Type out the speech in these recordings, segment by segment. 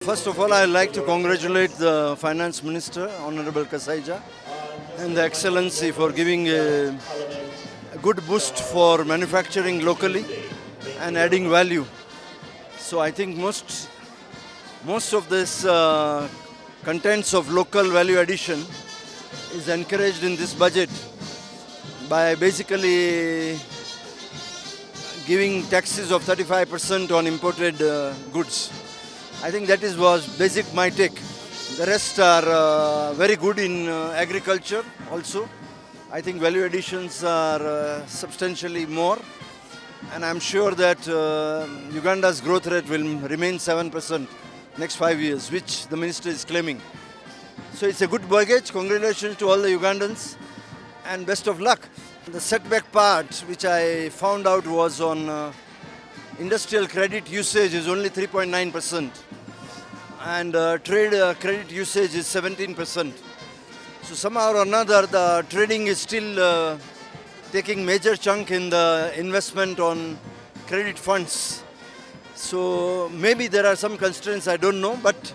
First of all, I'd like to congratulate the Finance Minister, Honorable Kasaija, and the Excellency for giving a good boost for manufacturing locally and adding value. So I think most of this contents of local value addition is encouraged in this budget by basically giving taxes of 35% on imported goods. I think that was basic my take. The rest are very good in agriculture also. I think value additions are substantially more, and I'm sure that Uganda's growth rate will remain 7% next 5 years, which the minister is claiming. So it's a good baggage. Congratulations to all the Ugandans and best of luck. The setback part which I found out was on industrial credit usage is only 3.9%, and trade credit usage is 17%. So somehow or another the trading is still taking major chunk in the investment on credit funds. So maybe there are some constraints, I don't know, but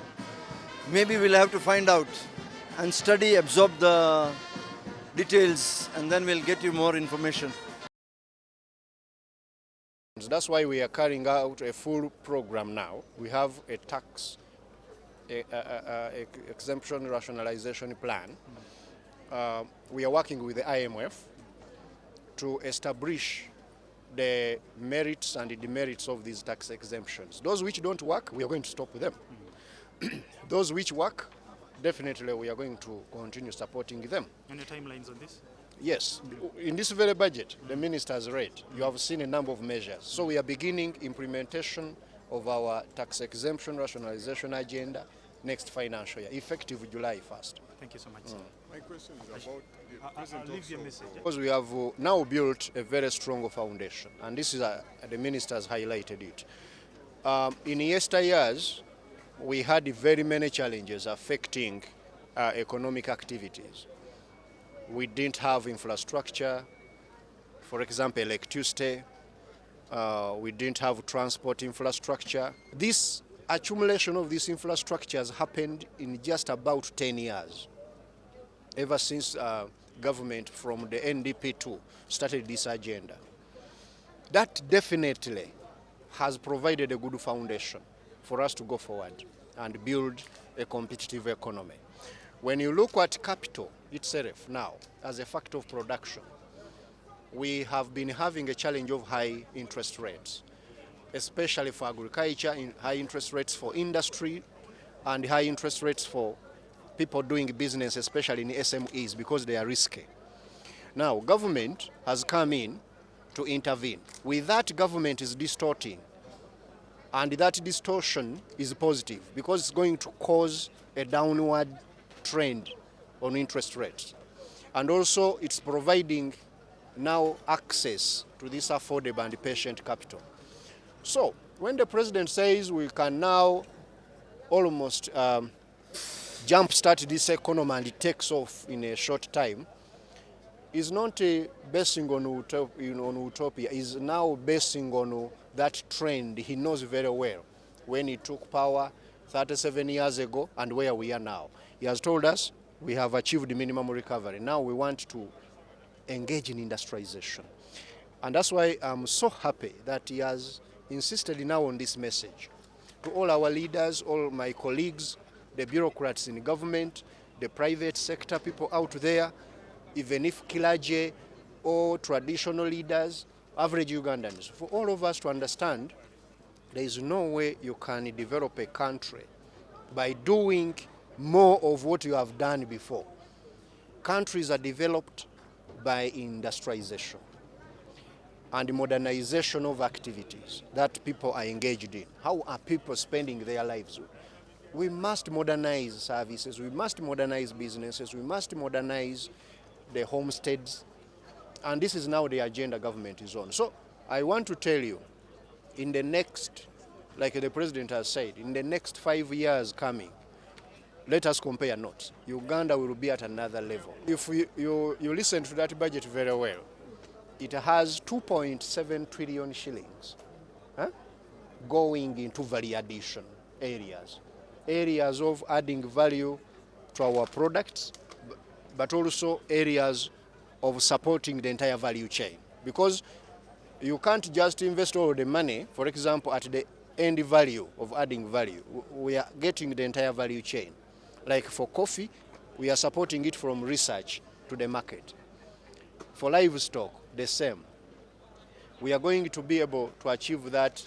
maybe we'll have to find out and study, absorb the details, and then we'll get you more information. That's why we are carrying out a full program now. We have a tax exemption rationalization plan. We are working with the IMF to establish the merits and the demerits of these tax exemptions. Those which don't work, we are going to stop them. Those which work, definitely we are going to continue supporting them. Any timelines on this? Yes. In this very budget, the minister has read, you have seen a number of measures. So we are beginning implementation of our tax exemption rationalization agenda next financial year, effective July 1st. Thank you so much. My question is about the present I'll leave your message. Because we have now built a very strong foundation, and this is the minister has highlighted it. In yesteryears, we had very many challenges affecting economic activities. We didn't have infrastructure, for example, electricity. We didn't have transport infrastructure. This accumulation of this infrastructure has happened in just about 10 years, ever since government from the NDP2 started this agenda. That definitely has provided a good foundation for us to go forward and build a competitive economy. When you look at capital itself now as a factor of production, we have been having a challenge of high interest rates, especially for agriculture, high interest rates for industry, and high interest rates for people doing business, especially in SMEs, because they are risky. Now, government has come in to intervene. With that, government is distorting, and that distortion is positive because it's going to cause a downward trend on interest rates. And also, it's providing now access to this affordable and patient capital. So, when the president says we can now almost jumpstart this economy and it takes off in a short time, is not basing on utopia, is now basing on that trend he knows very well when he took power 37 years ago and where we are now. He has told us we have achieved minimum recovery. Now we want to engage in industrialization. And that's why I'm so happy that he has insisted now on this message. To all our leaders, all my colleagues, the bureaucrats in government, the private sector people out there, even if clergy or traditional leaders, average Ugandans, for all of us to understand there is no way you can develop a country by doing more of what you have done before. Countries are developed by industrialization and modernization of activities that people are engaged in. How are people spending their lives? We must modernize services, we must modernize businesses, we must modernize the homesteads, and this is now the agenda government is on. So I want to tell you, in the next, like the president has said, in the next 5 years coming, let us compare notes. Uganda will be at another level. If you listen to that budget very well, it has 2.7 trillion shillings going into value addition areas. areas of adding value to our products, but also areas of supporting the entire value chain. Because you can't just invest all the money, for example, at the end value of adding value. We are getting the entire value chain. Like for coffee, we are supporting it from research to the market. For livestock, the same. We are going to be able to achieve that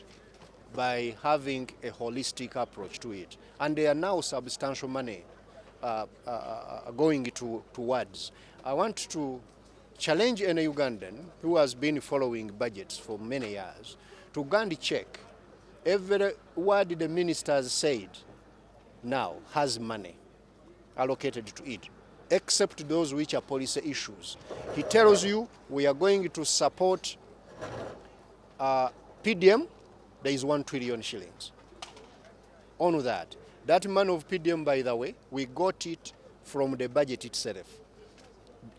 by having a holistic approach to it. And there are now substantial money going towards. I want to challenge any Ugandan who has been following budgets for many years to go and check every word the minister has said now has money allocated to it, except those which are policy issues. He tells you we are going to support PDM, there is 1 trillion shillings. On that. That money of PDM, by the way, we got it from the budget itself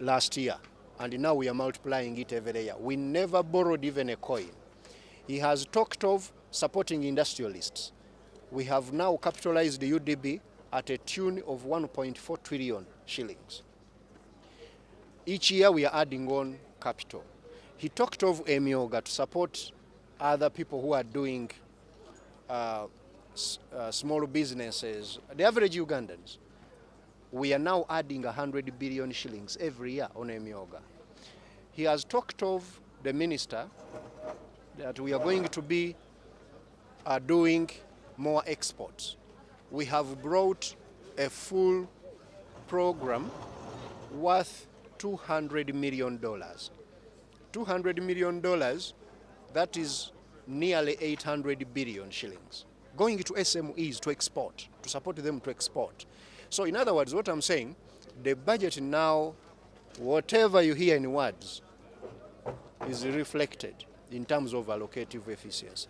last year, and now we are multiplying it every year. We never borrowed even a coin. He has talked of supporting industrialists. We have now capitalized the UDB at a tune of 1.4 trillion shillings. Each year we are adding on capital. He talked of Emyoga to support other people who are doing small businesses, the average Ugandans. We are now adding 100 billion shillings every year on Emyoga. He has talked of the minister that we are going to be doing more exports. We have brought a full program worth $200 million. $200 million, that is nearly 800 billion shillings, going to SMEs to export, to support them to export. So in other words, what I'm saying, the budget now, whatever you hear in words, is reflected in terms of allocative efficiency.